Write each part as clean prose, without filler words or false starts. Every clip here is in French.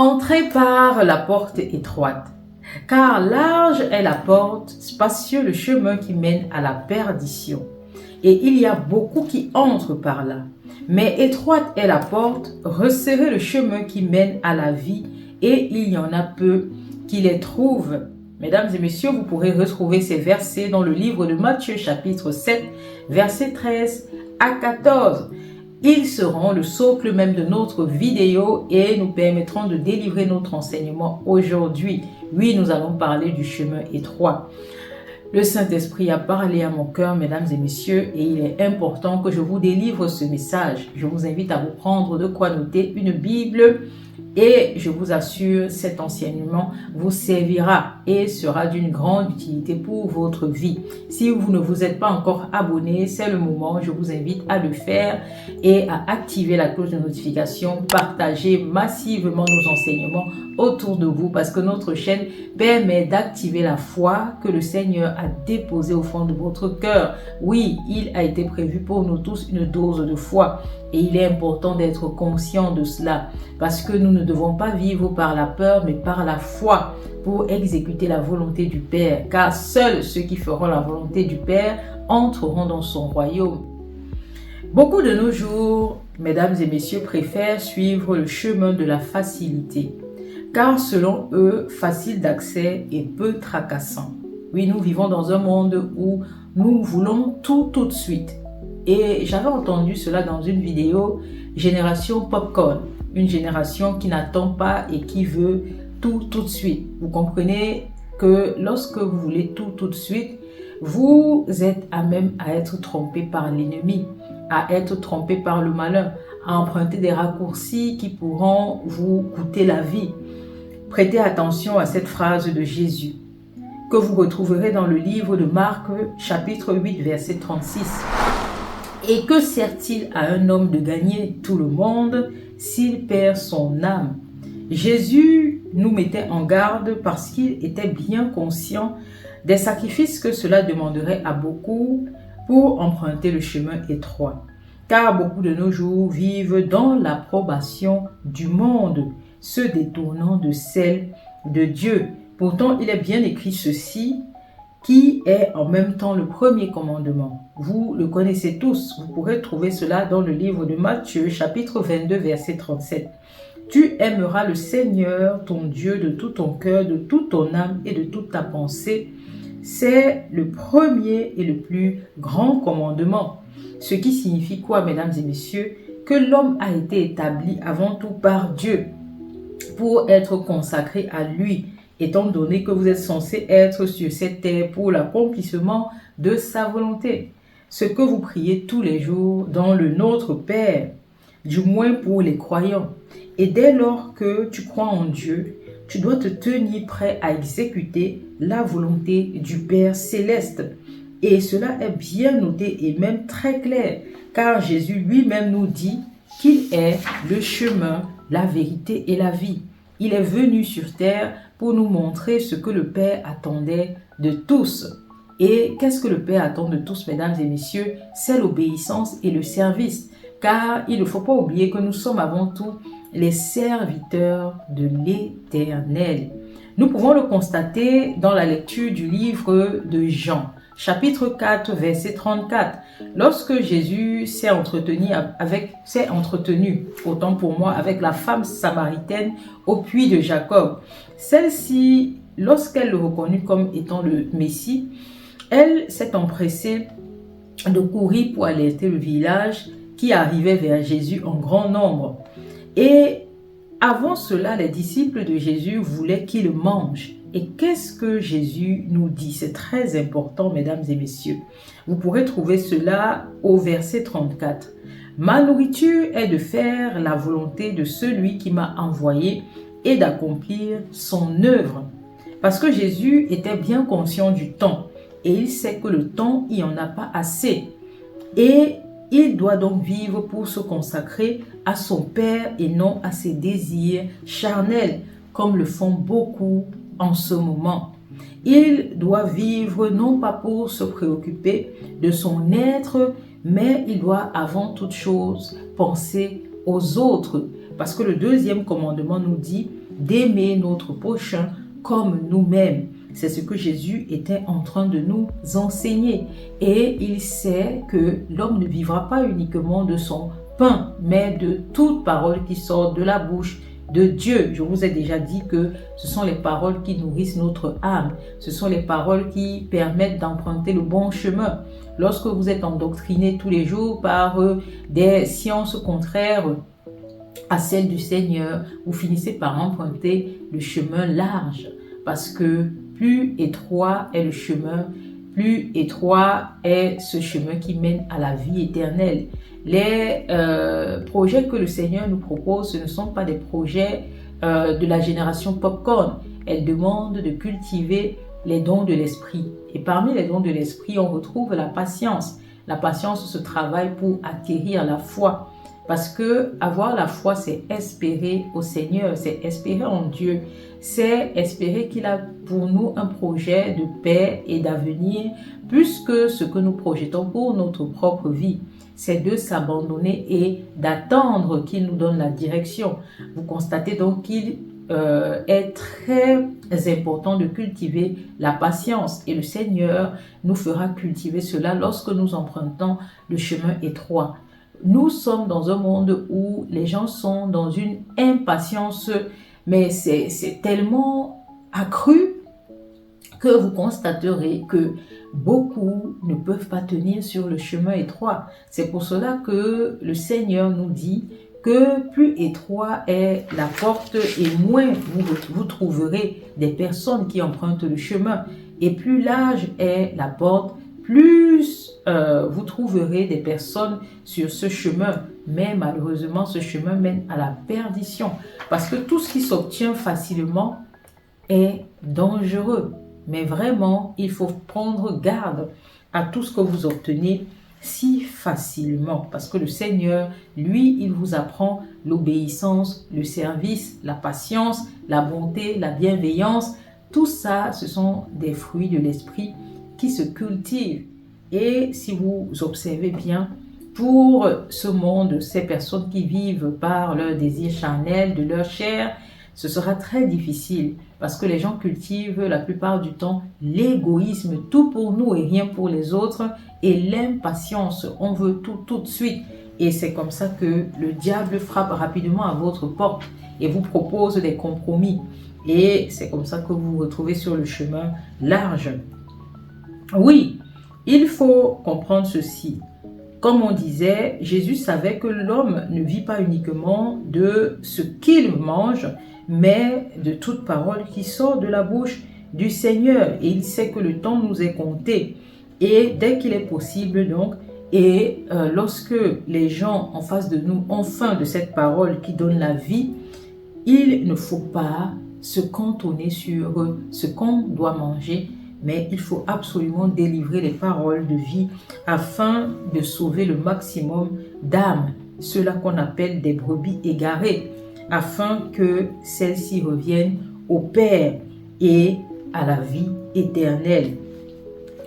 Entrez par la porte étroite, car large est la porte, spacieux le chemin qui mène à la perdition. Et il y a beaucoup qui entrent par là. Mais étroite est la porte, resserré le chemin qui mène à la vie, et il y en a peu qui les trouvent. Mesdames et messieurs, vous pourrez retrouver ces versets dans le livre de Matthieu chapitre 7, versets 13 à 14. Ils seront le socle même de notre vidéo et nous permettront de délivrer notre enseignement aujourd'hui. Oui, nous allons parler du chemin étroit. Le Saint-Esprit a parlé à mon cœur, mesdames et messieurs, et il est important que je vous délivre ce message. Je vous invite à vous prendre de quoi noter une Bible et je vous assure, cet enseignement vous servira et sera d'une grande utilité pour votre vie. Si vous ne vous êtes pas encore abonné, c'est le moment, je vous invite à le faire et à activer la cloche de notification, partager massivement nos enseignements autour de vous parce que notre chaîne permet d'activer la foi que le Seigneur a déposée au fond de votre cœur. Oui, il a été prévu pour nous tous une dose de foi et il est important d'être conscient de cela parce que nous ne devons pas vivre par la peur mais par la foi pour exécuter la volonté du Père, car seuls ceux qui feront la volonté du Père entreront dans son royaume. Beaucoup de nos jours, mesdames et messieurs, préfèrent suivre le chemin de la facilité, car selon eux, facile d'accès et peu tracassant. Oui, nous vivons dans un monde où nous voulons tout de suite. Et j'avais entendu cela dans une vidéo, génération popcorn, une génération qui n'attend pas et qui veut tout de suite. Vous comprenez que lorsque vous voulez tout de suite, vous êtes à même à être trompé par l'ennemi, à être trompé par le malin, à emprunter des raccourcis qui pourront vous coûter la vie. Prêtez attention à cette phrase de Jésus que vous retrouverez dans le livre de Marc, chapitre 8, verset 36. Et que sert-il à un homme de gagner tout le monde s'il perd son âme? Jésus nous mettait en garde parce qu'il était bien conscient des sacrifices que cela demanderait à beaucoup pour emprunter le chemin étroit. Car beaucoup de nos jours vivent dans l'approbation du monde, se détournant de celle de Dieu. Pourtant, il est bien écrit ceci, qui est en même temps le premier commandement. Vous le connaissez tous, vous pourrez trouver cela dans le livre de Matthieu, chapitre 22, verset 37. Tu aimeras le Seigneur, ton Dieu, de tout ton cœur, de toute ton âme et de toute ta pensée. C'est le premier et le plus grand commandement. Ce qui signifie quoi, mesdames et messieurs? Que l'homme a été établi avant tout par Dieu pour être consacré à lui, étant donné que vous êtes censé être sur cette terre pour l'accomplissement de sa volonté. Ce que vous priez tous les jours dans le Notre Père, du moins pour les croyants. Et dès lors que tu crois en Dieu, tu dois te tenir prêt à exécuter la volonté du Père céleste. Et cela est bien noté et même très clair, car Jésus lui-même nous dit qu'il est le chemin, la vérité et la vie. Il est venu sur terre pour nous montrer ce que le Père attendait de tous. Et qu'est-ce que le Père attend de tous, mesdames et messieurs? C'est l'obéissance et le service. Car il ne faut pas oublier que nous sommes avant tout les serviteurs de l'Éternel. Nous pouvons le constater dans la lecture du livre de Jean, chapitre 4, verset 34. Lorsque Jésus s'est entretenu, autant pour moi, avec la femme samaritaine au puits de Jacob. Celle-ci, lorsqu'elle le reconnut comme étant le Messie, elle s'est empressée de courir pour alerter le village qui arrivait vers Jésus en grand nombre. Et avant cela, les disciples de Jésus voulaient qu'il mange. Et qu'est-ce que Jésus nous dit? C'est très important, mesdames et messieurs. Vous pourrez trouver cela au verset 34. Ma nourriture est de faire la volonté de celui qui m'a envoyé et d'accomplir son œuvre. Parce que Jésus était bien conscient du temps et il sait que le temps, il n'y en a pas assez. Et il doit donc vivre pour se consacrer à son Père et non à ses désirs charnels, comme le font beaucoup en ce moment. Il doit vivre non pas pour se préoccuper de son être, mais il doit avant toute chose penser aux autres. Parce que le deuxième commandement nous dit d'aimer notre prochain comme nous-mêmes. C'est ce que Jésus était en train de nous enseigner. Et il sait que l'homme ne vivra pas uniquement de son pain, mais de toute parole qui sort de la bouche de Dieu. Je vous ai déjà dit que ce sont les paroles qui nourrissent notre âme. Ce sont les paroles qui permettent d'emprunter le bon chemin. Lorsque vous êtes endoctriné tous les jours par des sciences contraires à celles du Seigneur, vous finissez par emprunter le chemin large. Parce que plus étroit est le chemin, plus étroit est ce chemin qui mène à la vie éternelle. Les projets que le Seigneur nous propose, ce ne sont pas des projets de la génération popcorn. Elle demande de cultiver les dons de l'esprit. Et parmi les dons de l'esprit, on retrouve la patience. La patience se travaille pour acquérir la foi. Parce que avoir la foi, c'est espérer au Seigneur, c'est espérer en Dieu, c'est espérer qu'il a pour nous un projet de paix et d'avenir plus que ce que nous projetons pour notre propre vie. C'est de s'abandonner et d'attendre qu'il nous donne la direction. Vous constatez donc qu'il est très important de cultiver la patience et le Seigneur nous fera cultiver cela lorsque nous empruntons le chemin étroit. Nous sommes dans un monde où les gens sont dans une impatience, mais c'est tellement accru que vous constaterez que beaucoup ne peuvent pas tenir sur le chemin étroit. C'est pour cela que le Seigneur nous dit que plus étroit est la porte et moins vous trouverez des personnes qui empruntent le chemin. Et plus large est la porte, plus vous trouverez des personnes sur ce chemin. Mais malheureusement, ce chemin mène à la perdition. Parce que tout ce qui s'obtient facilement est dangereux. Mais vraiment, il faut prendre garde à tout ce que vous obtenez si facilement. Parce que le Seigneur, lui, il vous apprend l'obéissance, le service, la patience, la bonté, la bienveillance. Tout ça, ce sont des fruits de l'esprit qui se cultivent. Et si vous observez bien, pour ce monde, ces personnes qui vivent par leur désir charnel de leur chair, ce sera très difficile parce que les gens cultivent la plupart du temps l'égoïsme, tout pour nous et rien pour les autres, et l'impatience, on veut tout de suite. Et c'est comme ça que le diable frappe rapidement à votre porte et vous propose des compromis. Et c'est comme ça que vous vous retrouvez sur le chemin large. Oui, il faut comprendre ceci. Comme on disait, Jésus savait que l'homme ne vit pas uniquement de ce qu'il mange, mais de toute parole qui sort de la bouche du Seigneur. Et il sait que le temps nous est compté. Et dès qu'il est possible, donc, lorsque les gens en face de nous ont faim de cette parole qui donne la vie, il ne faut pas se cantonner sur ce qu'on doit manger, mais il faut absolument délivrer les paroles de vie afin de sauver le maximum d'âmes, ceux-là qu'on appelle des brebis égarées, afin que celles-ci reviennent au Père et à la vie éternelle.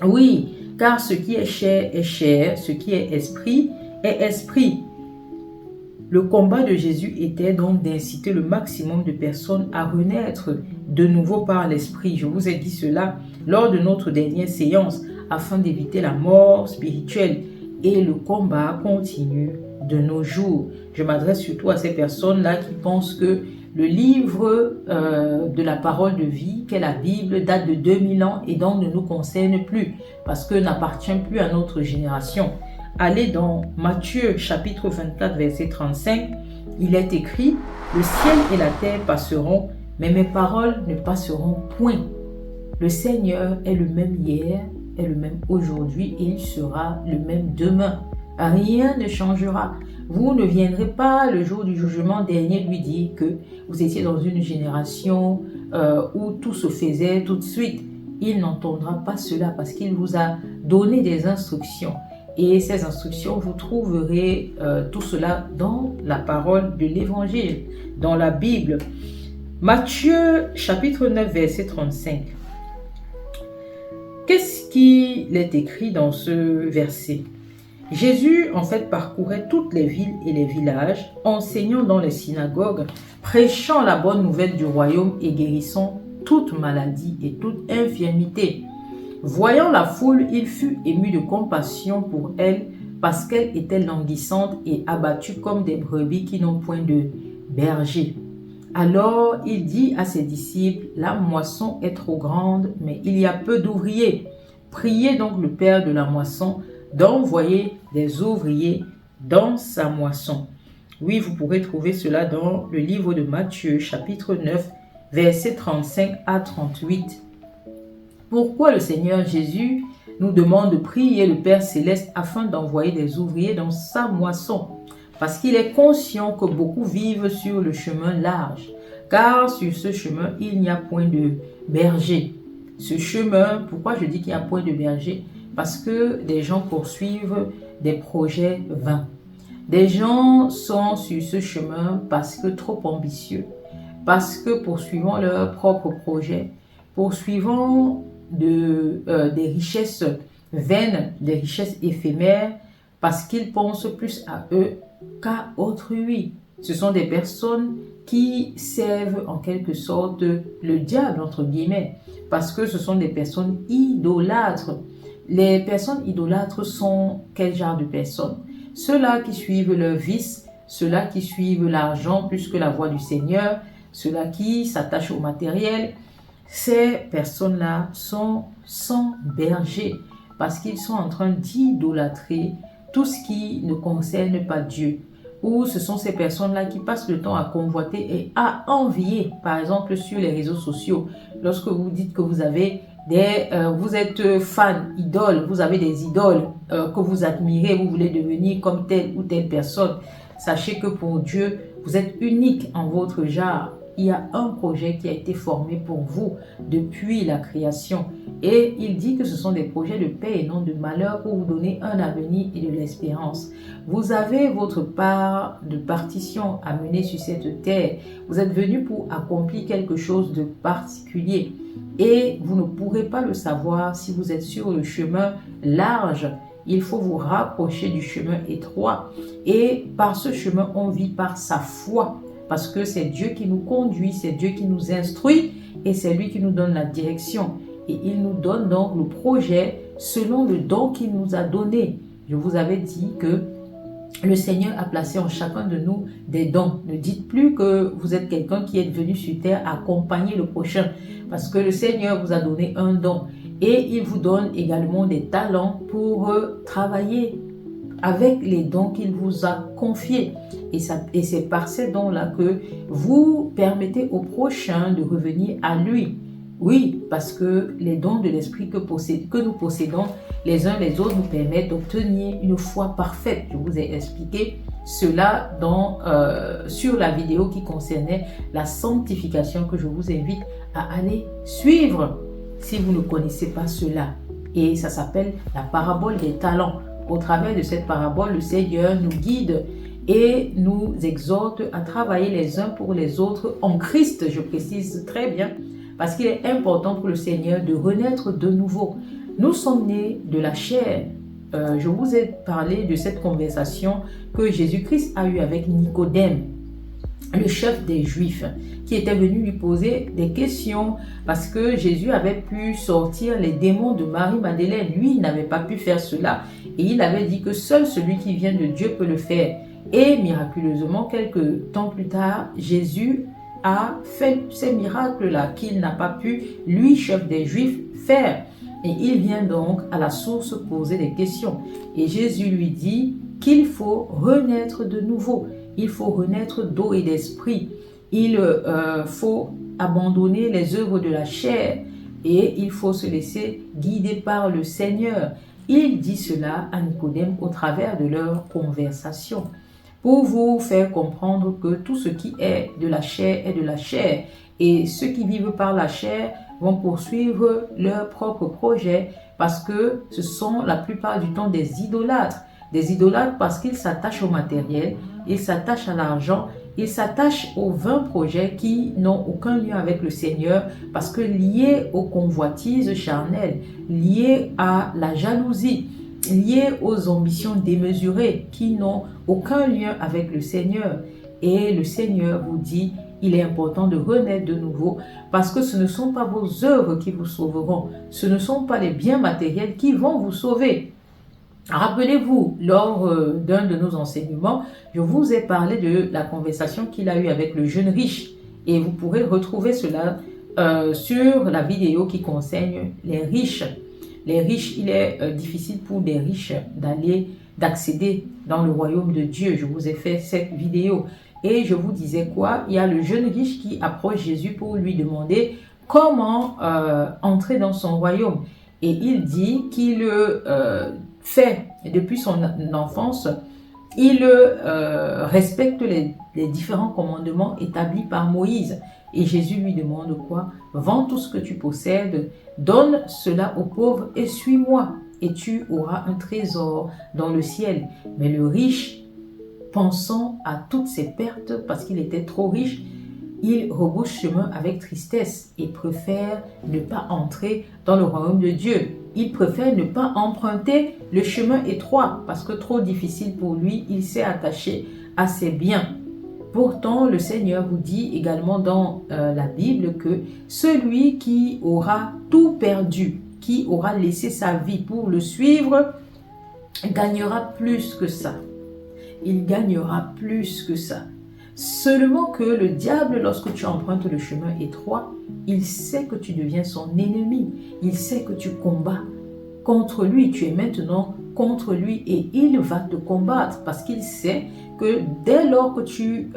Oui, car ce qui est chair, ce qui est esprit est esprit. Le combat de Jésus était donc d'inciter le maximum de personnes à renaître de nouveau par l'esprit. Je vous ai dit cela lors de notre dernière séance afin d'éviter la mort spirituelle. Et le combat continue de nos jours. Je m'adresse surtout à ces personnes-là qui pensent que le livre de la parole de vie, qu'est la Bible, date de 2000 ans et donc ne nous concerne plus parce que n'appartient plus à notre génération. Allez dans Matthieu chapitre 24 verset 35, il est écrit « Le ciel et la terre passeront, mais mes paroles ne passeront point. » Le Seigneur est le même hier, est le même aujourd'hui et il sera le même demain. Rien ne changera. Vous ne viendrez pas le jour du jugement dernier lui dire que vous étiez dans une génération où tout se faisait tout de suite. Il n'entendra pas cela parce qu'il vous a donné des instructions. Et ces instructions, vous trouverez tout cela dans la parole de l'Évangile, dans la Bible. Matthieu chapitre 9 verset 35. Qu'est-ce qu'il est écrit dans ce verset? Jésus, en fait, parcourait toutes les villes et les villages, enseignant dans les synagogues, prêchant la bonne nouvelle du royaume et guérissant toute maladie et toute infirmité. Voyant la foule, il fut ému de compassion pour elle parce qu'elle était languissante et abattue comme des brebis qui n'ont point de berger. Alors il dit à ses disciples, la moisson est trop grande, mais il y a peu d'ouvriers. Priez donc le Père de la moisson d'envoyer des ouvriers dans sa moisson. Oui, vous pourrez trouver cela dans le livre de Matthieu, chapitre 9, versets 35 à 38. Pourquoi le Seigneur Jésus nous demande de prier le Père Céleste afin d'envoyer des ouvriers dans sa moisson? Parce qu'il est conscient que beaucoup vivent sur le chemin large, car sur ce chemin, il n'y a point de berger. Ce chemin, pourquoi je dis qu'il n'y a point de berger? Parce que des gens poursuivent des projets vains. Des gens sont sur ce chemin parce que trop ambitieux, parce que poursuivant leurs propres projets, poursuivant des richesses vaines, des richesses éphémères, parce qu'ils pensent plus à eux qu'à autrui. Ce sont des personnes qui servent en quelque sorte le diable, entre guillemets, parce que ce sont des personnes idolâtres. Les personnes idolâtres sont quel genre de personnes? Ceux-là qui suivent leur vice, ceux-là qui suivent l'argent plus que la voie du Seigneur, ceux-là qui s'attachent au matériel. Ces personnes-là sont sans berger parce qu'ils sont en train d'idolâtrer tout ce qui ne concerne pas Dieu. Ou ce sont ces personnes-là qui passent le temps à convoiter et à envier, par exemple sur les réseaux sociaux. Lorsque vous dites que vous avez vous êtes fan, idole, vous avez des idoles que vous admirez, vous voulez devenir comme telle ou telle personne. Sachez que pour Dieu, vous êtes unique en votre genre. Il y a un projet qui a été formé pour vous depuis la création. Et il dit que ce sont des projets de paix et non de malheur pour vous donner un avenir et de l'espérance. Vous avez votre part de partition à mener sur cette terre. Vous êtes venu pour accomplir quelque chose de particulier. Et vous ne pourrez pas le savoir si vous êtes sur le chemin large. Il faut vous rapprocher du chemin étroit. Et par ce chemin, on vit par sa foi. Parce que c'est Dieu qui nous conduit, c'est Dieu qui nous instruit et c'est lui qui nous donne la direction. Et il nous donne donc le projet selon le don qu'il nous a donné. Je vous avais dit que le Seigneur a placé en chacun de nous des dons. Ne dites plus que vous êtes quelqu'un qui est venu sur terre accompagner le prochain. Parce que le Seigneur vous a donné un don. Et il vous donne également des talents pour travailler avec les dons qu'il vous a confiés. Et c'est par ces dons-là que vous permettez au prochain de revenir à lui. Oui, parce que les dons de l'esprit que nous possédons, les uns les autres nous permettent d'obtenir une foi parfaite. Je vous ai expliqué cela sur la vidéo qui concernait la sanctification que je vous invite à aller suivre si vous ne connaissez pas cela. Et ça s'appelle la parabole des talents. Au travers de cette parabole, le Seigneur nous guide et nous exhorte à travailler les uns pour les autres en Christ, je précise très bien, parce qu'il est important pour le Seigneur de renaître de nouveau. Nous sommes nés de la chair. Je vous ai parlé de cette conversation que Jésus-Christ a eue avec Nicodème, le chef des Juifs, qui était venu lui poser des questions parce que Jésus avait pu sortir les démons de Marie-Madeleine. Lui, il n'avait pas pu faire cela. Et il avait dit que seul celui qui vient de Dieu peut le faire. Et miraculeusement, quelques temps plus tard, Jésus a fait ces miracles-là qu'il n'a pas pu, lui, chef des Juifs, faire. Et il vient donc à la source poser des questions. Et Jésus lui dit qu'il faut renaître de nouveau. Il faut renaître d'eau et d'esprit. Il faut abandonner les œuvres de la chair et il faut se laisser guider par le Seigneur. Il dit cela à Nicodème au travers de leur conversation pour vous faire comprendre que tout ce qui est de la chair est de la chair et ceux qui vivent par la chair vont poursuivre leurs propres projets parce que ce sont la plupart du temps des idolâtres. Des idolâtres parce qu'ils s'attachent au matériel, ils s'attachent à l'argent, ils s'attachent aux vains projets qui n'ont aucun lien avec le Seigneur parce que liés aux convoitises charnelles, liés à la jalousie. liées aux ambitions démesurées qui n'ont aucun lien avec le Seigneur. Et le Seigneur vous dit, il est important de renaître de nouveau parce que ce ne sont pas vos œuvres qui vous sauveront. Ce ne sont pas les biens matériels qui vont vous sauver. Rappelez-vous, lors d'un de nos enseignements, je vous ai parlé de la conversation qu'il a eue avec le jeune riche. Et vous pourrez retrouver cela sur la vidéo qui concerne les riches. Les riches, il est difficile pour des riches d'accéder dans le royaume de Dieu. Je vous ai fait cette vidéo. Et je vous disais quoi? Il y a le jeune riche qui approche Jésus pour lui demander comment entrer dans son royaume. Et il dit qu'il fait depuis son enfance, il respecte les différents commandements établis par Moïse. Et Jésus lui demande quoi? Vends tout ce que tu possèdes, donne cela aux pauvres et suis-moi. Et tu auras un trésor dans le ciel. Mais le riche, pensant à toutes ses pertes parce qu'il était trop riche, il rebrousse chemin avec tristesse et préfère ne pas entrer dans le royaume de Dieu. Il préfère ne pas emprunter le chemin étroit parce que trop difficile pour lui, il s'est attaché à ses biens. Pourtant, le Seigneur vous dit également dans la Bible que celui qui aura tout perdu, qui aura laissé sa vie pour le suivre, gagnera plus que ça. Il gagnera plus que ça. Seulement que le diable, lorsque tu empruntes le chemin étroit, il sait que tu deviens son ennemi. Il sait que tu combats contre lui. Tu es maintenant contre lui et il va te combattre parce qu'il sait que dès lors que tu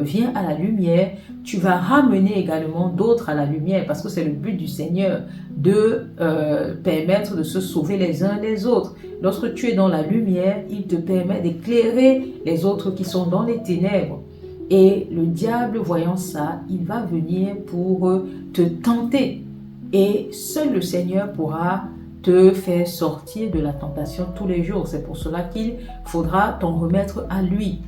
viens à la lumière, tu vas ramener également d'autres à la lumière parce que c'est le but du Seigneur de permettre de se sauver les uns les autres. Lorsque tu es dans la lumière, il te permet d'éclairer les autres qui sont dans les ténèbres. Et le diable, voyant ça, il va venir pour te tenter. Et seul le Seigneur pourra te faire sortir de la tentation tous les jours. C'est pour cela qu'il faudra t'en remettre à lui,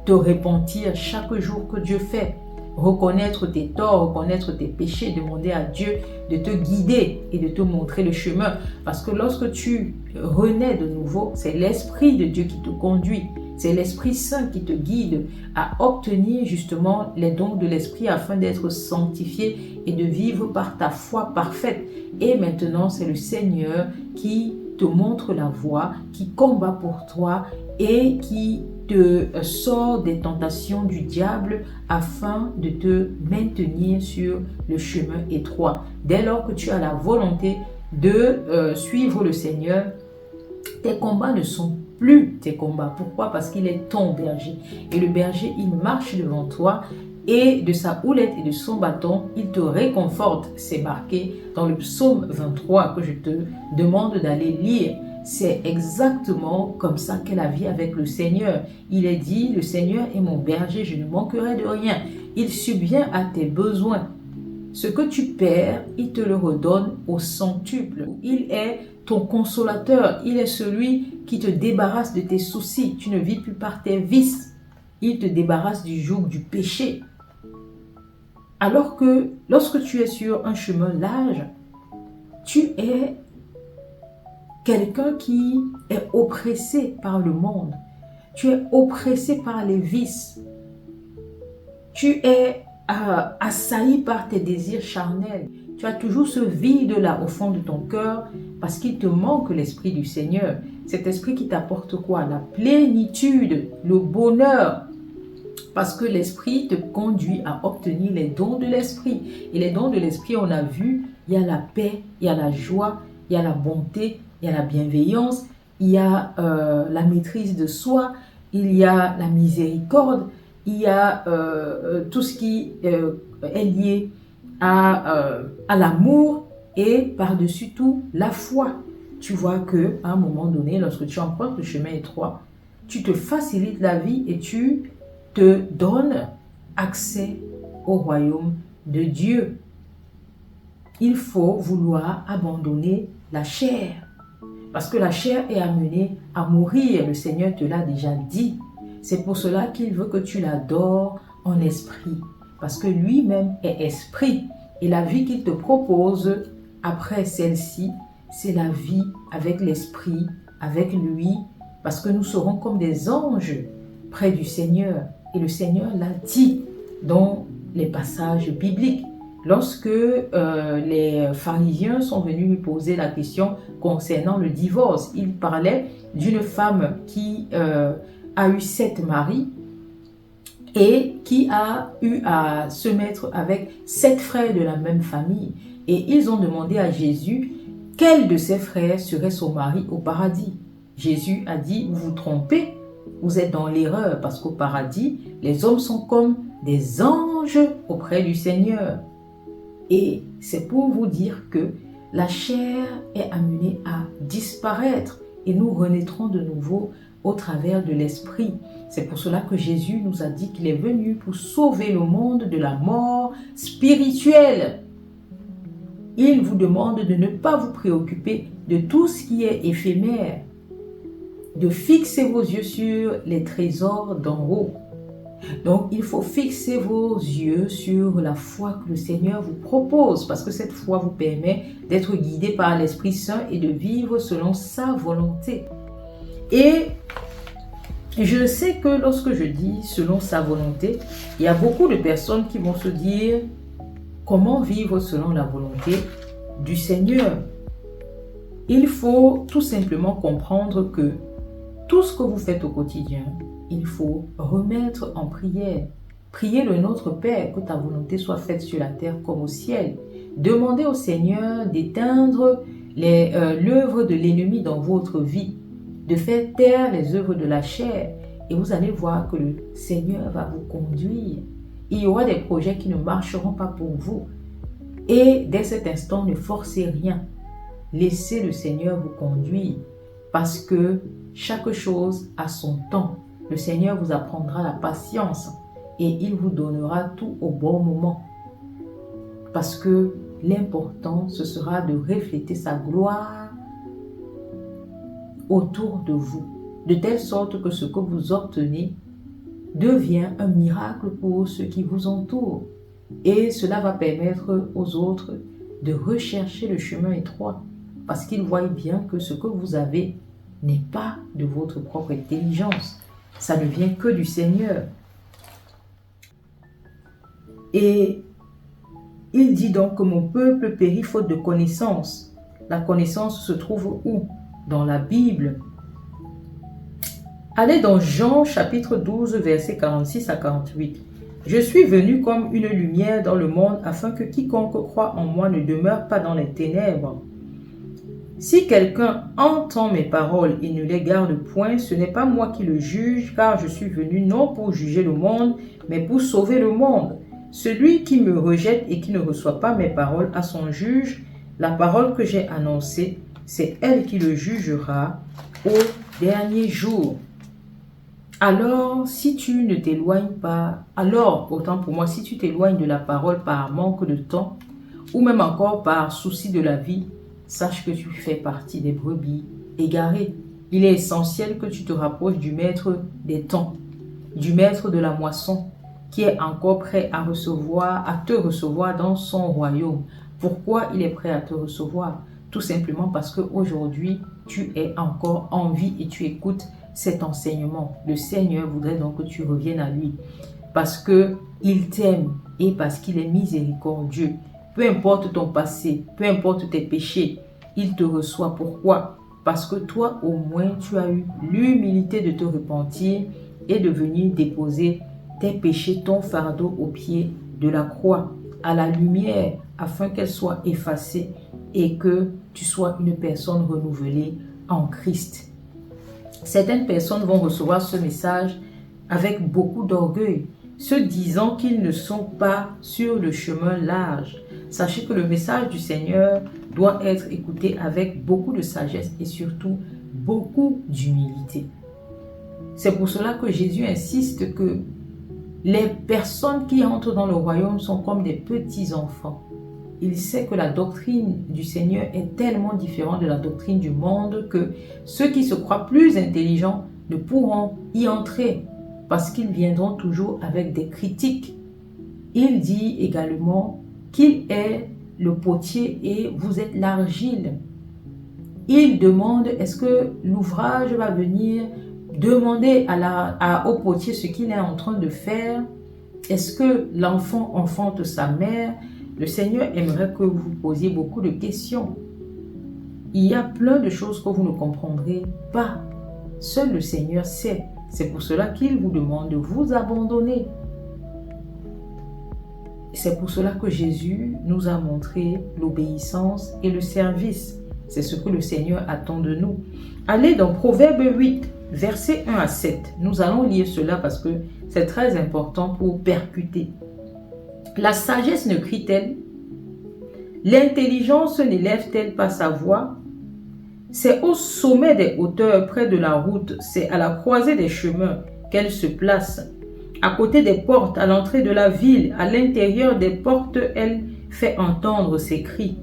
te repentir chaque jour que Dieu fait, reconnaître tes torts, reconnaître tes péchés, demander à Dieu de te guider et de te montrer le chemin. Parce que lorsque tu renais de nouveau, c'est l'Esprit de Dieu qui te conduit. C'est l'Esprit Saint qui te guide à obtenir justement les dons de l'Esprit afin d'être sanctifié et de vivre par ta foi parfaite. Et maintenant, c'est le Seigneur qui te montre la voie, qui combat pour toi et qui te sort des tentations du diable afin de te maintenir sur le chemin étroit. Dès lors que tu as la volonté de suivre le Seigneur, tes combats ne sont plus tes combats. Pourquoi? Parce qu'il est ton berger. Et le berger, il marche devant toi et de sa houlette et de son bâton, il te réconforte. C'est marqué dans le psaume 23 que je te demande d'aller lire. C'est exactement comme ça qu'est la vie avec le Seigneur. Il est dit, le Seigneur est mon berger, je ne manquerai de rien. Il subvient à tes besoins. Ce que tu perds, il te le redonne au centuple. Il est ton consolateur. Il est celui qui te débarrasse de tes soucis. Tu ne vis plus par tes vices. Il te débarrasse du joug du péché. Alors que lorsque tu es sur un chemin large, tu es quelqu'un qui est oppressé par le monde. Tu es oppressé par les vices. Tu es assailli par tes désirs charnels. Tu as toujours ce vide-là au fond de ton cœur parce qu'il te manque l'Esprit du Seigneur. Cet Esprit qui t'apporte quoi? La plénitude, le bonheur. Parce que l'Esprit te conduit à obtenir les dons de l'Esprit. Et les dons de l'Esprit, on a vu, il y a la paix, il y a la joie, il y a la bonté, il y a la bienveillance, il y a la maîtrise de soi, il y a la miséricorde, il y a tout ce qui est lié à l'amour et par-dessus tout la foi. Tu vois que à un moment donné, lorsque tu empruntes le chemin étroit, tu te facilites la vie et tu te donnes accès au royaume de Dieu. Il faut vouloir abandonner la chair. Parce que la chair est amenée à mourir. Le Seigneur te l'a déjà dit. C'est pour cela qu'il veut que tu l'adores en esprit. Parce que lui-même est esprit. Et la vie qu'il te propose après celle-ci, c'est la vie avec l'esprit, avec lui parce que nous serons comme des anges près du Seigneur. Et le Seigneur l'a dit dans les passages bibliques. Lorsque les pharisiens sont venus lui poser la question concernant le divorce, il parlait d'une femme qui a eu 7 maris et qui a eu à se mettre avec 7 frères de la même famille. Et ils ont demandé à Jésus quel de ses frères serait son mari au paradis. Jésus a dit, vous vous trompez, vous êtes dans l'erreur parce qu'au paradis, les hommes sont comme des anges auprès du Seigneur. Et c'est pour vous dire que la chair est amenée à disparaître et nous renaîtrons de nouveau au travers de l'esprit. C'est pour cela que Jésus nous a dit qu'il est venu pour sauver le monde de la mort spirituelle. Il vous demande de ne pas vous préoccuper de tout ce qui est éphémère, de fixer vos yeux sur les trésors d'en haut. Donc, il faut fixer vos yeux sur la foi que le Seigneur vous propose parce que cette foi vous permet d'être guidé par l'Esprit Saint et de vivre selon sa volonté. Et je sais que lorsque je dis selon sa volonté, il y a beaucoup de personnes qui vont se dire comment vivre selon la volonté du Seigneur. Il faut tout simplement comprendre que tout ce que vous faites au quotidien, il faut remettre en prière. Priez le Notre Père, que ta volonté soit faite sur la terre comme au ciel. Demandez au Seigneur d'éteindre l'œuvre de l'ennemi dans votre vie, de faire taire les œuvres de la chair. Et vous allez voir que le Seigneur va vous conduire. Il y aura des projets qui ne marcheront pas pour vous. Et dès cet instant, ne forcez rien. Laissez le Seigneur vous conduire parce que chaque chose a son temps. Le Seigneur vous apprendra la patience et il vous donnera tout au bon moment. Parce que l'important, ce sera de refléter sa gloire autour de vous, de telle sorte que ce que vous obtenez devient un miracle pour ceux qui vous entourent. Et cela va permettre aux autres de rechercher le chemin étroit parce qu'ils voient bien que ce que vous avez n'est pas de votre propre intelligence. Ça ne vient que du Seigneur. Et il dit donc que mon peuple périt faute de connaissance. La connaissance se trouve où? Dans la Bible. Allez dans Jean chapitre 12, versets 46 à 48. Je suis venu comme une lumière dans le monde afin que quiconque croit en moi ne demeure pas dans les ténèbres. Si quelqu'un entend mes paroles et ne les garde point, ce n'est pas moi qui le juge, car je suis venu non pour juger le monde, mais pour sauver le monde. Celui qui me rejette et qui ne reçoit pas mes paroles à son juge, la parole que j'ai annoncée, c'est elle qui le jugera au dernier jour. Alors, si tu ne t'éloignes pas, autant pour moi, si tu t'éloignes de la parole par manque de temps, ou même encore par souci de la vie, sache que tu fais partie des brebis égarées. Il est essentiel que tu te rapproches du maître des temps, du maître de la moisson, qui est encore prêt à te recevoir dans son royaume. Pourquoi il est prêt à te recevoir? Tout simplement parce qu'aujourd'hui, tu es encore en vie et tu écoutes cet enseignement. Le Seigneur voudrait donc que tu reviennes à lui parce qu'il t'aime et parce qu'il est miséricordieux. Peu importe ton passé, peu importe tes péchés, il te reçoit. Pourquoi? Parce que toi, au moins, tu as eu l'humilité de te repentir et de venir déposer tes péchés, ton fardeau au pied de la croix, à la lumière, afin qu'elle soit effacée et que tu sois une personne renouvelée en Christ. Certaines personnes vont recevoir ce message avec beaucoup d'orgueil, se disant qu'ils ne sont pas sur le chemin large. Sachez que le message du Seigneur doit être écouté avec beaucoup de sagesse et surtout beaucoup d'humilité. C'est pour cela que Jésus insiste que les personnes qui entrent dans le royaume sont comme des petits enfants. Il sait que la doctrine du Seigneur est tellement différente de la doctrine du monde que ceux qui se croient plus intelligents ne pourront y entrer parce qu'ils viendront toujours avec des critiques. Il dit également qu'il est le potier et vous êtes l'argile. Il demande, est-ce que l'ouvrage va venir demander au potier ce qu'il est en train de faire? Est-ce que l'enfant enfante sa mère? Le Seigneur aimerait que vous posiez beaucoup de questions. Il y a plein de choses que vous ne comprendrez pas. Seul le Seigneur sait. C'est pour cela qu'il vous demande de vous abandonner. C'est pour cela que Jésus nous a montré l'obéissance et le service. C'est ce que le Seigneur attend de nous. Allez dans Proverbe 8, versets 1 à 7. Nous allons lire cela parce que c'est très important pour percuter. La sagesse ne crie-t-elle? L'intelligence n'élève-t-elle pas sa voix? C'est au sommet des hauteurs, près de la route, c'est à la croisée des chemins qu'elle se place. À côté des portes, à l'entrée de la ville, à l'intérieur des portes, elle fait entendre ses cris.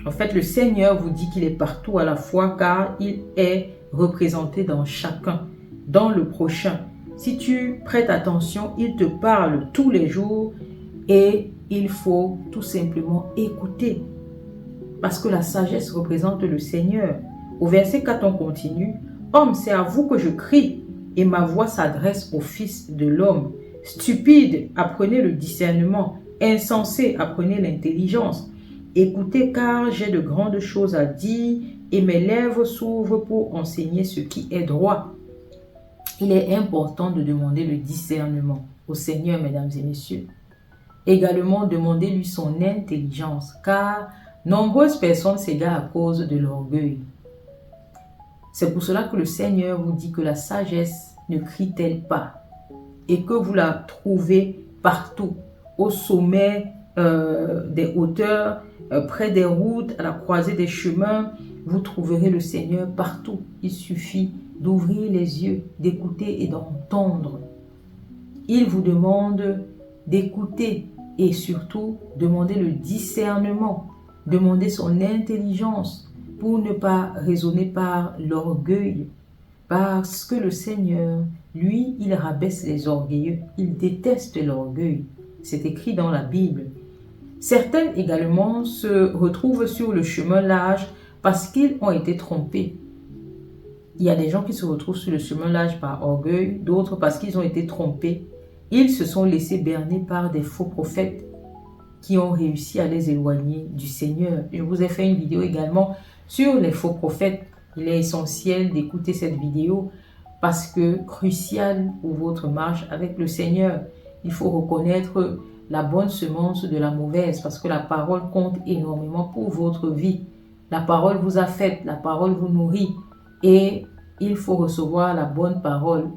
En fait, le Seigneur vous dit qu'il est partout à la fois car il est représenté dans chacun, dans le prochain. Si tu prêtes attention, il te parle tous les jours et il faut tout simplement écouter. Parce que la sagesse représente le Seigneur. Au verset 4, on continue. « Homme, c'est à vous que je crie et ma voix s'adresse au Fils de l'homme. Stupide, apprenez le discernement. Insensé, apprenez l'intelligence. Écoutez car j'ai de grandes choses à dire et mes lèvres s'ouvrent pour enseigner ce qui est droit. » Il est important de demander le discernement au Seigneur, mesdames et messieurs. Également, demandez-lui son intelligence, car nombreuses personnes s'égarent à cause de l'orgueil. C'est pour cela que le Seigneur vous dit que la sagesse ne crie-t-elle pas et que vous la trouvez partout, au sommet des hauteurs, près des routes, à la croisée des chemins. Vous trouverez le Seigneur partout. Il suffit d'ouvrir les yeux, d'écouter et d'entendre. Il vous demande d'écouter et surtout demander le discernement, demander son intelligence pour ne pas raisonner par l'orgueil. Parce que le Seigneur, lui, il rabaisse les orgueilleux. Il déteste l'orgueil. C'est écrit dans la Bible. Certaines également se retrouvent sur le chemin large parce qu'ils ont été trompés. Il y a des gens qui se retrouvent sur le chemin large par orgueil, d'autres parce qu'ils ont été trompés. Ils se sont laissés berner par des faux prophètes qui ont réussi à les éloigner du Seigneur. Je vous ai fait une vidéo également sur les faux prophètes. Il est essentiel d'écouter cette vidéo parce que crucial pour votre marche avec le Seigneur. Il faut reconnaître la bonne semence de la mauvaise parce que la parole compte énormément pour votre vie. La parole vous a fait, la parole vous nourrit et il faut recevoir la bonne parole,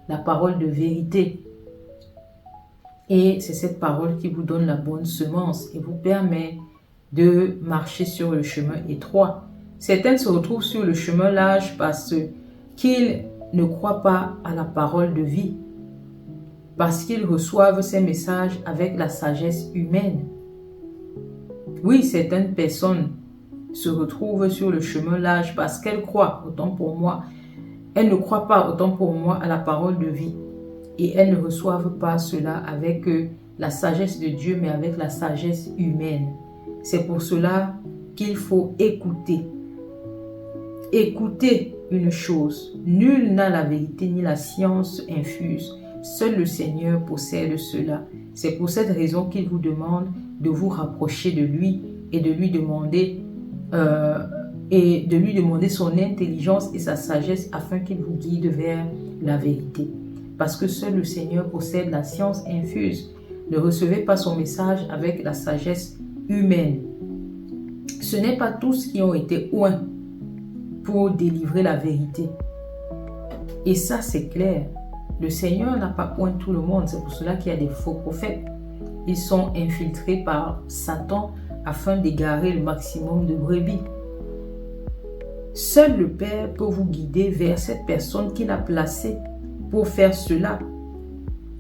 la parole de vérité. Et c'est cette parole qui vous donne la bonne semence et vous permet de marcher sur le chemin étroit. Certains se retrouvent sur le chemin large parce qu'ils ne croient pas à la parole de vie, parce qu'ils reçoivent ces messages avec la sagesse humaine. Oui, certaines personnes se retrouvent sur le chemin large parce qu'elles croient, autant pour moi, elles ne croient pas, autant pour moi, à la parole de vie. Et elles ne reçoivent pas cela avec la sagesse de Dieu, mais avec la sagesse humaine. C'est pour cela qu'il faut écouter. Écoutez une chose, nul n'a la vérité ni la science infuse. Seul le Seigneur possède cela. C'est pour cette raison qu'il vous demande de vous rapprocher de lui et de lui demander son intelligence et sa sagesse afin qu'il vous guide vers la vérité. Parce que seul le Seigneur possède la science infuse. Ne recevez pas son message avec la sagesse humaine. Ce n'est pas tous qui ont été oints pour délivrer la vérité. Et ça, c'est clair. Le Seigneur n'a pas oint tout le monde. C'est pour cela qu'il y a des faux prophètes. Ils sont infiltrés par Satan afin d'égarer le maximum de brebis. Seul le Père peut vous guider vers cette personne qu'il a placée pour faire cela.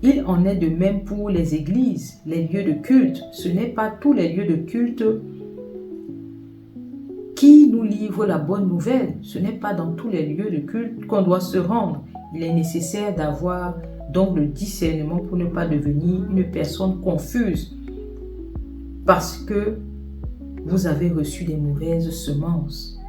Il en est de même pour les églises, les lieux de culte. Ce n'est pas tous les lieux de culte qui nous livrent la bonne nouvelle. Ce n'est pas dans tous les lieux de culte qu'on doit se rendre. Il est nécessaire d'avoir donc le discernement pour ne pas devenir une personne confuse parce que vous avez reçu des mauvaises semences.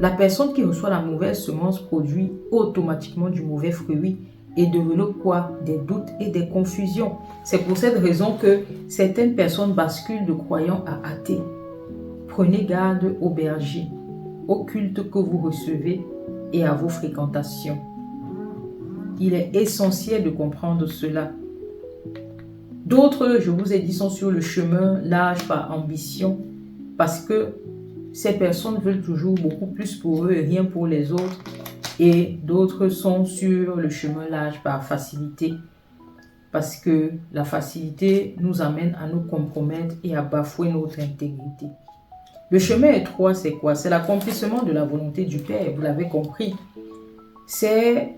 La personne qui reçoit la mauvaise semence produit automatiquement du mauvais fruit et développe quoi? Des doutes et des confusions. C'est pour cette raison que certaines personnes basculent de croyants à athées. Prenez garde aux bergers, au culte que vous recevez et à vos fréquentations. Il est essentiel de comprendre cela. D'autres, je vous ai dit, sont sur le chemin large par ambition parce que ces personnes veulent toujours beaucoup plus pour eux et rien pour les autres. Et d'autres sont sur le chemin large par facilité parce que la facilité nous amène à nous compromettre et à bafouer notre intégrité. Le chemin étroit, c'est quoi? C'est l'accomplissement de la volonté du Père, vous l'avez compris. C'est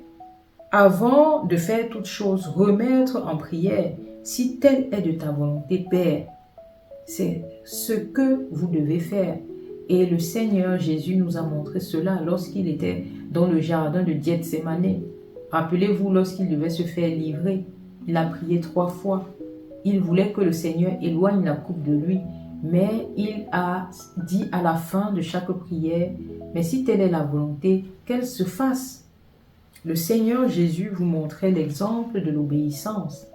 avant de faire toute chose, remettre en prière, si telle est de ta volonté, Père, c'est ce que vous devez faire. Et le Seigneur Jésus nous a montré cela lorsqu'il était dans le jardin de Gethsémani. Rappelez-vous, lorsqu'il devait se faire livrer, il a prié 3 fois. Il voulait que le Seigneur éloigne la coupe de lui, mais il a dit à la fin de chaque prière, mais si telle est la volonté, qu'elle se fasse. Le Seigneur Jésus vous montrait l'exemple de l'obéissance.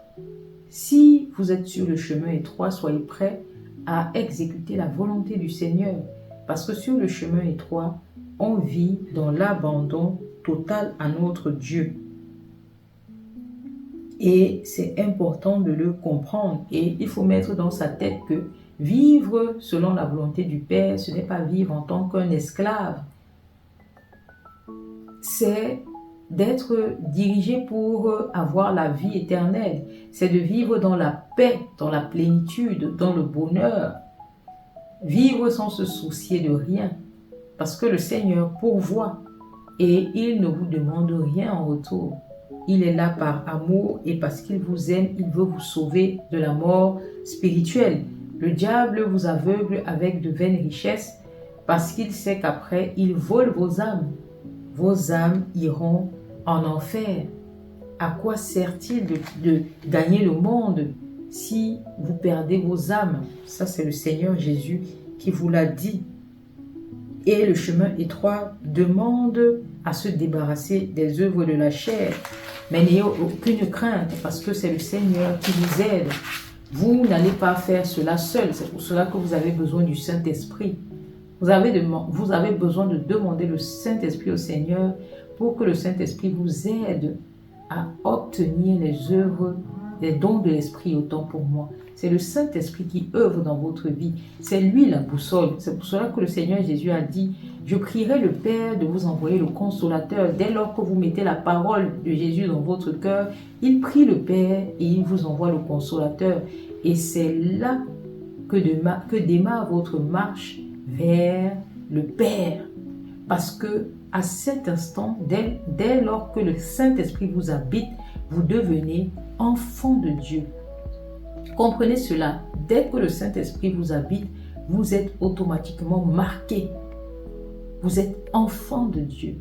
Si vous êtes sur le chemin étroit, soyez prêts à exécuter la volonté du Seigneur. Parce que sur le chemin étroit, on vit dans l'abandon total à notre Dieu. Et c'est important de le comprendre. Et il faut mettre dans sa tête que vivre selon la volonté du Père, ce n'est pas vivre en tant qu'un esclave. C'est d'être dirigé pour avoir la vie éternelle. C'est de vivre dans la paix, dans la plénitude, dans le bonheur. Vivre sans se soucier de rien. Parce que le Seigneur pourvoit et il ne vous demande rien en retour. Il est là par amour et parce qu'il vous aime, il veut vous sauver de la mort spirituelle. Le diable vous aveugle avec de vaines richesses parce qu'il sait qu'après, il vole vos âmes. Vos âmes iront en enfer. À quoi sert-il de gagner le monde si vous perdez vos âmes? Ça, c'est le Seigneur Jésus qui vous l'a dit. Et le chemin étroit demande à se débarrasser des œuvres de la chair. Mais n'ayez aucune crainte parce que c'est le Seigneur qui vous aide. Vous n'allez pas faire cela seul. C'est pour cela que vous avez besoin du Saint-Esprit. Vous avez besoin de demander le Saint-Esprit au Seigneur pour que le Saint-Esprit vous aide à obtenir les œuvres, les dons de l'Esprit, autant pour moi. C'est le Saint-Esprit qui œuvre dans votre vie. C'est lui la boussole. C'est pour cela que le Seigneur Jésus a dit, je prierai le Père de vous envoyer le Consolateur. Dès lors que vous mettez la parole de Jésus dans votre cœur, il prie le Père et il vous envoie le Consolateur. Et c'est là que démarre votre marche vers le Père. Parce que à cet instant, dès lors que le Saint-Esprit vous habite, vous devenez enfant de Dieu. Comprenez cela, dès que le Saint-Esprit vous habite, vous êtes automatiquement marqué. Vous êtes enfant de Dieu.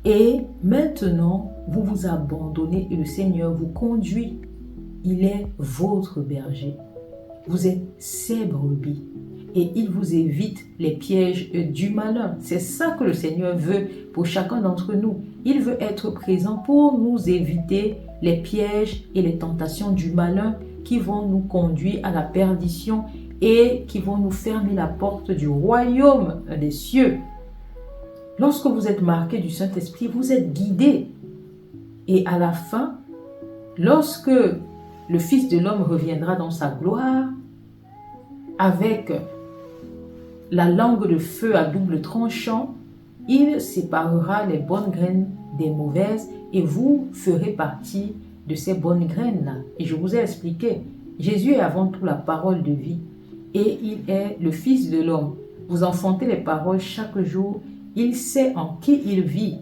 Et maintenant, vous vous abandonnez et le Seigneur vous conduit. Il est votre berger. Vous êtes ses brebis. Et il vous évite les pièges du malin. C'est ça que le Seigneur veut pour chacun d'entre nous. Il veut être présent pour nous éviter les pièges et les tentations du malin qui vont nous conduire à la perdition et qui vont nous fermer la porte du royaume des cieux. Lorsque vous êtes marqué du Saint-Esprit, vous êtes guidé. Et à la fin, lorsque le Fils de l'homme reviendra dans sa gloire, avec la langue de feu à double tranchant, il séparera les bonnes graines des mauvaises et vous ferez partie de ces bonnes graines-là. Et je vous ai expliqué, Jésus est avant tout la parole de vie et il est le Fils de l'homme. Vous enfantez les paroles chaque jour, il sait en qui il vit.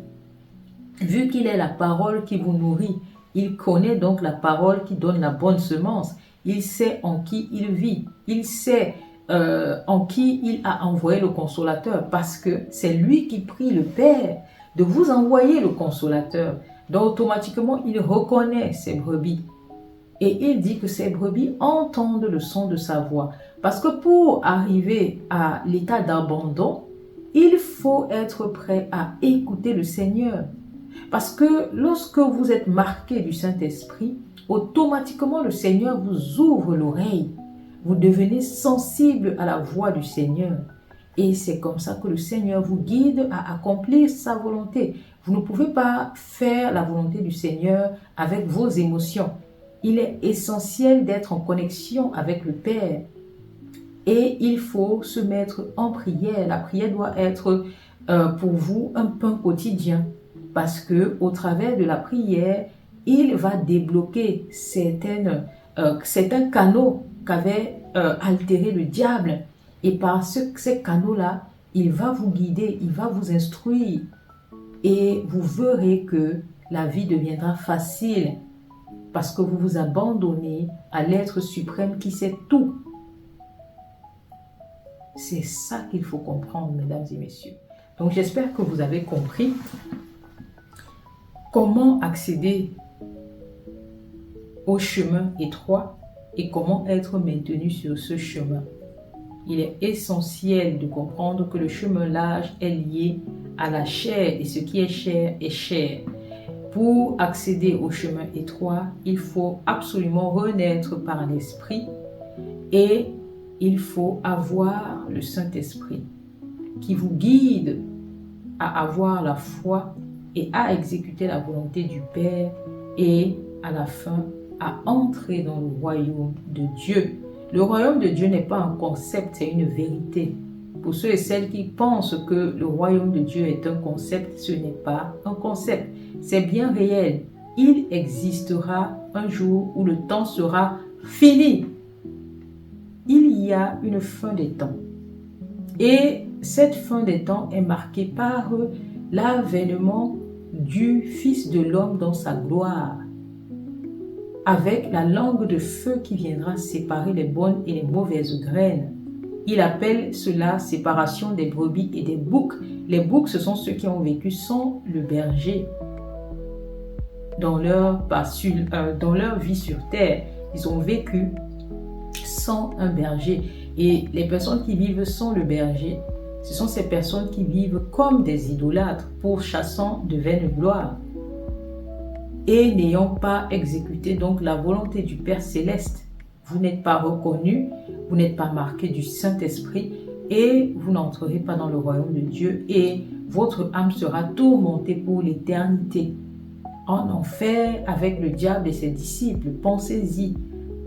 Vu qu'il est la parole qui vous nourrit, il connaît donc la parole qui donne la bonne semence. Il sait en qui il vit. Il sait en qui il a envoyé le Consolateur parce que c'est lui qui prie le Père de vous envoyer le Consolateur. Donc automatiquement, il reconnaît ses brebis. Et il dit que ces brebis entendent le son de sa voix. Parce que pour arriver à l'état d'abandon, il faut être prêt à écouter le Seigneur. Parce que lorsque vous êtes marqué du Saint-Esprit, automatiquement le Seigneur vous ouvre l'oreille. Vous devenez sensible à la voix du Seigneur. Et c'est comme ça que le Seigneur vous guide à accomplir sa volonté. Vous ne pouvez pas faire la volonté du Seigneur avec vos émotions. Il est essentiel d'être en connexion avec le Père. Et il faut se mettre en prière. La prière doit être pour vous un pain quotidien. Parce que au travers de la prière, il va débloquer certains canaux qu'avait altéré le diable. Et par ces canaux-là, il va vous guider, il va vous instruire. Et vous verrez que la vie deviendra facile parce que vous vous abandonnez à l'être suprême qui sait tout. C'est ça qu'il faut comprendre, mesdames et messieurs. Donc j'espère que vous avez compris comment accéder au chemin étroit et comment être maintenu sur ce chemin. Il est essentiel de comprendre que le chemin large est lié à la chair et ce qui est chair est chair. Pour accéder au chemin étroit, il faut absolument renaître par l'esprit et il faut avoir le Saint-Esprit qui vous guide à avoir la foi et à exécuter la volonté du Père et à la fin à entrer dans le royaume de Dieu. Le royaume de Dieu n'est pas un concept, c'est une vérité. Pour ceux et celles qui pensent que le royaume de Dieu est un concept, ce n'est pas un concept, c'est bien réel. Il existera un jour où le temps sera fini. Il y a une fin des temps. Et cette fin des temps est marquée par l'avènement du Fils de l'homme dans sa gloire, avec la langue de feu qui viendra séparer les bonnes et les mauvaises graines. Il appelle cela séparation des brebis et des boucs. Les boucs, ce sont ceux qui ont vécu sans le berger dans leur vie sur terre. Ils ont vécu sans un berger. Et les personnes qui vivent sans le berger, ce sont ces personnes qui vivent comme des idolâtres, pourchassant de vaines gloires et n'ayant pas exécuté donc la volonté du Père Céleste. Vous n'êtes pas reconnu, vous n'êtes pas marqué du Saint-Esprit et vous n'entrerez pas dans le royaume de Dieu et votre âme sera tourmentée pour l'éternité en enfer avec le diable et ses disciples. Pensez-y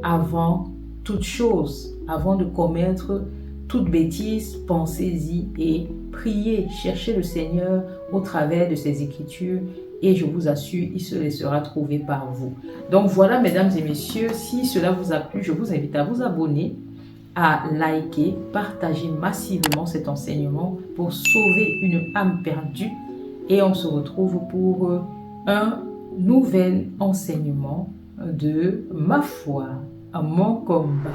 avant toute chose, avant de commettre toute bêtise, pensez-y et priez, cherchez le Seigneur au travers de ses Écritures et je vous assure, il se laissera trouver par vous. Donc voilà, mesdames et messieurs, si cela vous a plu, je vous invite à vous abonner, à liker, partager massivement cet enseignement pour sauver une âme perdue et on se retrouve pour un nouvel enseignement de ma foi, à mon combat.